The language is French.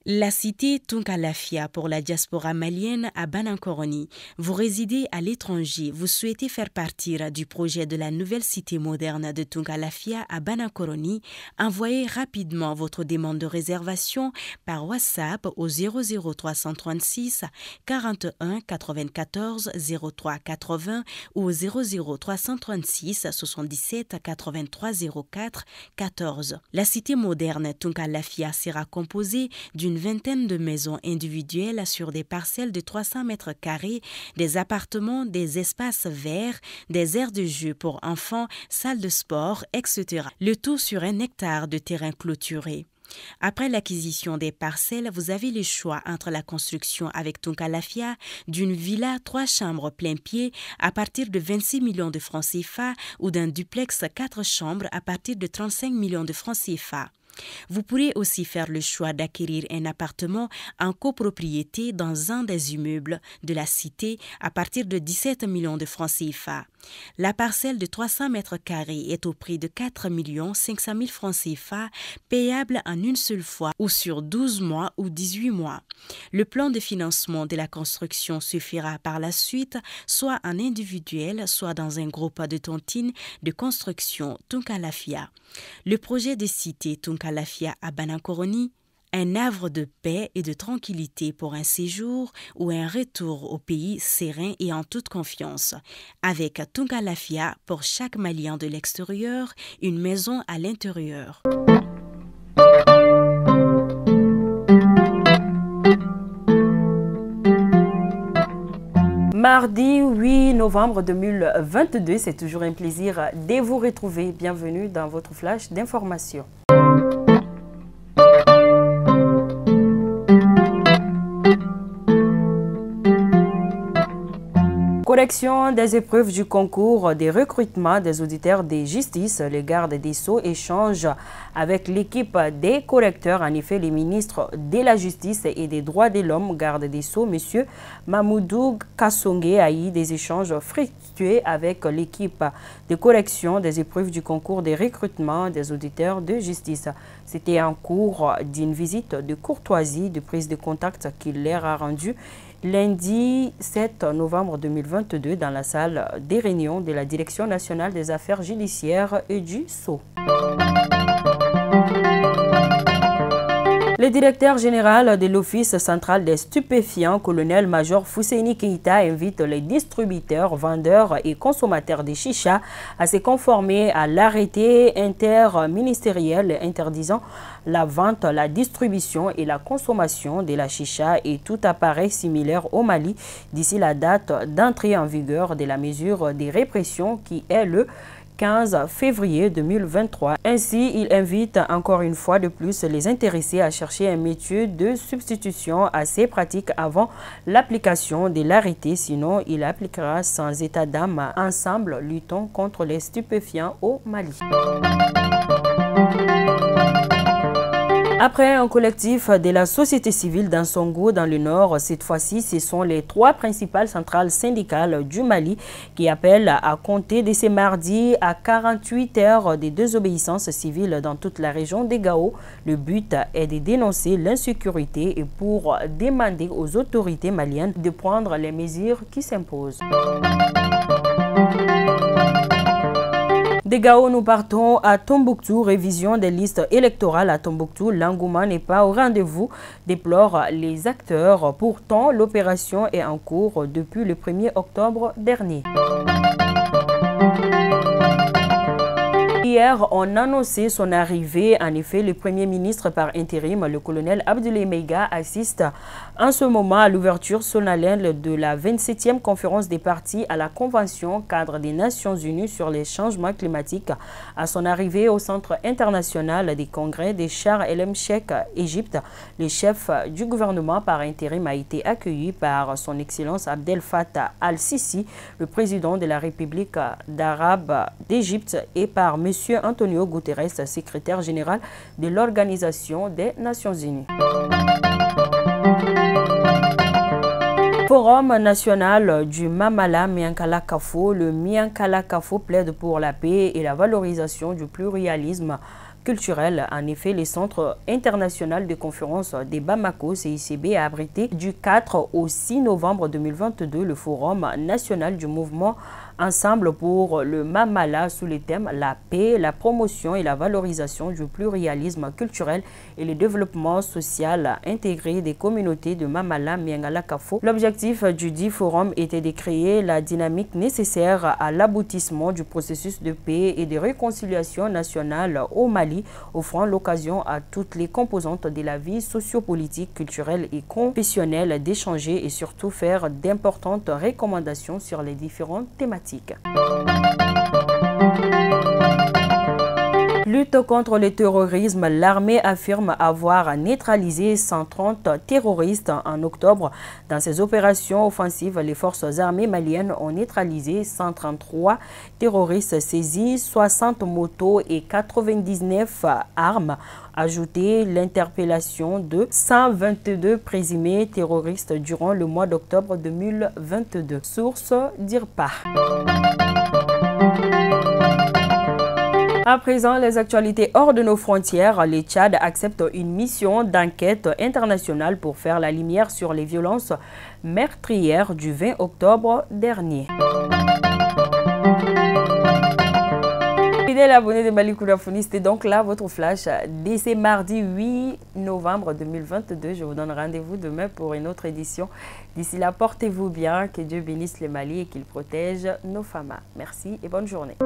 La cité Tunkalafia pour la diaspora malienne à Banankoroni. Vous résidez à l'étranger, vous souhaitez faire partir du projet de la nouvelle cité moderne de Tunkalafia à Banankoroni. Envoyez rapidement votre demande de réservation par WhatsApp au 00336 41 94 03 80 ou au 00336 77 83 04 14. La cité moderne Tunkalafia sera composée d'une vingtaine de maisons individuelles sur des parcelles de 300 mètres carrés, des appartements, des espaces verts, des aires de jeu pour enfants, salles de sport, etc. Le tout sur 1 hectare de terrain clôturé. Après l'acquisition des parcelles, vous avez le choix entre la construction avec Tunkalafia d'une villa 3 chambres plein pied à partir de 26 millions de francs CFA ou d'un duplex 4 chambres à partir de 35 millions de francs CFA. Vous pourrez aussi faire le choix d'acquérir un appartement en copropriété dans un des immeubles de la cité à partir de 17 millions de francs CFA. La parcelle de 300 mètres carrés est au prix de 4 500 000 francs CFA, payable en une seule fois ou sur 12 mois ou 18 mois. Le plan de financement de la construction se fera par la suite, soit en individuel, soit dans un groupe de tontines de construction Tunkalafia. Le projet de cité Tunkalafia à Banankoroni, un havre de paix et de tranquillité pour un séjour ou un retour au pays serein et en toute confiance. Avec Tunkalafia, pour chaque Malien de l'extérieur, une maison à l'intérieur. Mardi 8 novembre 2022, c'est toujours un plaisir de vous retrouver. Bienvenue dans votre flash d'information. Correction des épreuves du concours des recrutements des auditeurs de justice. Le garde des Sceaux échange avec l'équipe des correcteurs. En effet, les ministres de la Justice et des Droits de l'Homme, garde des Sceaux, M. Mamoudou Kassongé, a eu des échanges fructueux avec l'équipe de correction des épreuves du concours des recrutements des auditeurs de justice. C'était en cours d'une visite de courtoisie, de prise de contact qu'il leur a rendue lundi 7 novembre 2022 dans la salle des réunions de la Direction nationale des affaires judiciaires et du Sceau. Le directeur général de l'Office central des stupéfiants, colonel-major Fousseini Keïta, invite les distributeurs, vendeurs et consommateurs de chicha à se conformer à l'arrêté interministériel interdisant la vente, la distribution et la consommation de la chicha et tout appareil similaire au Mali d'ici la date d'entrée en vigueur de la mesure de répression qui est le 15 février 2023. Ainsi, il invite encore une fois de plus les intéressés à chercher un métier de substitution à ces pratiques avant l'application de l'arrêté, sinon il appliquera sans état d'âme. Ensemble, luttons contre les stupéfiants au Mali. Après un collectif de la société civile d'Ansongo dans le Nord, cette fois-ci, ce sont les 3 principales centrales syndicales du Mali qui appellent à compter de ce mardi à 48 heures de désobéissance civile dans toute la région des Gao. Le but est de dénoncer l'insécurité et pour demander aux autorités maliennes de prendre les mesures qui s'imposent. De Gao, nous partons à Tombouctou. Révision des listes électorales à Tombouctou. L'engouement n'est pas au rendez-vous, déplorent les acteurs. Pourtant, l'opération est en cours depuis le 1er octobre dernier. Hier, on annonçait son arrivée. En effet, le Premier ministre par intérim, le colonel Abdoulaye Meiga, assiste en ce moment à l'ouverture solennelle de la 27e conférence des partis à la Convention cadre des Nations Unies sur les changements climatiques. À son arrivée au Centre international des congrès des Chars El Mchek, Égypte, le chef du gouvernement par intérim a été accueilli par son Excellence Abdel Fattah al-Sisi, le président de la République d'Arabe d'Égypte, et par M. Antonio Guterres, secrétaire général de l'Organisation des Nations Unies. Forum national du Mamala Miankala Kafo. Le Miankala Kafo plaide pour la paix et la valorisation du pluralisme culturel. En effet, le Centre international de conférences de Bamako, CICB, a abrité du 4 au 6 novembre 2022 le Forum national du mouvement Ensemble pour le Mamala sous le thème La paix, la promotion et la valorisation du pluralisme culturel et le développement social intégré des communautés de Mamala Miangala Kafo. L'objectif du dit forum était de créer la dynamique nécessaire à l'aboutissement du processus de paix et de réconciliation nationale au Mali, offrant l'occasion à toutes les composantes de la vie sociopolitique, culturelle et confessionnelle d'échanger et surtout faire d'importantes recommandations sur les différentes thématiques. Lutte contre le terrorisme, l'armée affirme avoir neutralisé 130 terroristes en octobre. Dans ces opérations offensives, les forces armées maliennes ont neutralisé 133 terroristes saisis, 60 motos et 99 armes. Ajouté l'interpellation de 122 présumés terroristes durant le mois d'octobre 2022. Source d'IRPA. À présent, les actualités hors de nos frontières. Le Tchad accepte une mission d'enquête internationale pour faire la lumière sur les violences meurtrières du 20 octobre dernier. Fidèle abonné de Malikounda Foni, c'était donc là votre flash dès ce mardi 8 novembre 2022. Je vous donne rendez-vous demain pour une autre édition. D'ici là, portez-vous bien, que Dieu bénisse le Mali et qu'il protège nos femmes. Merci et bonne journée.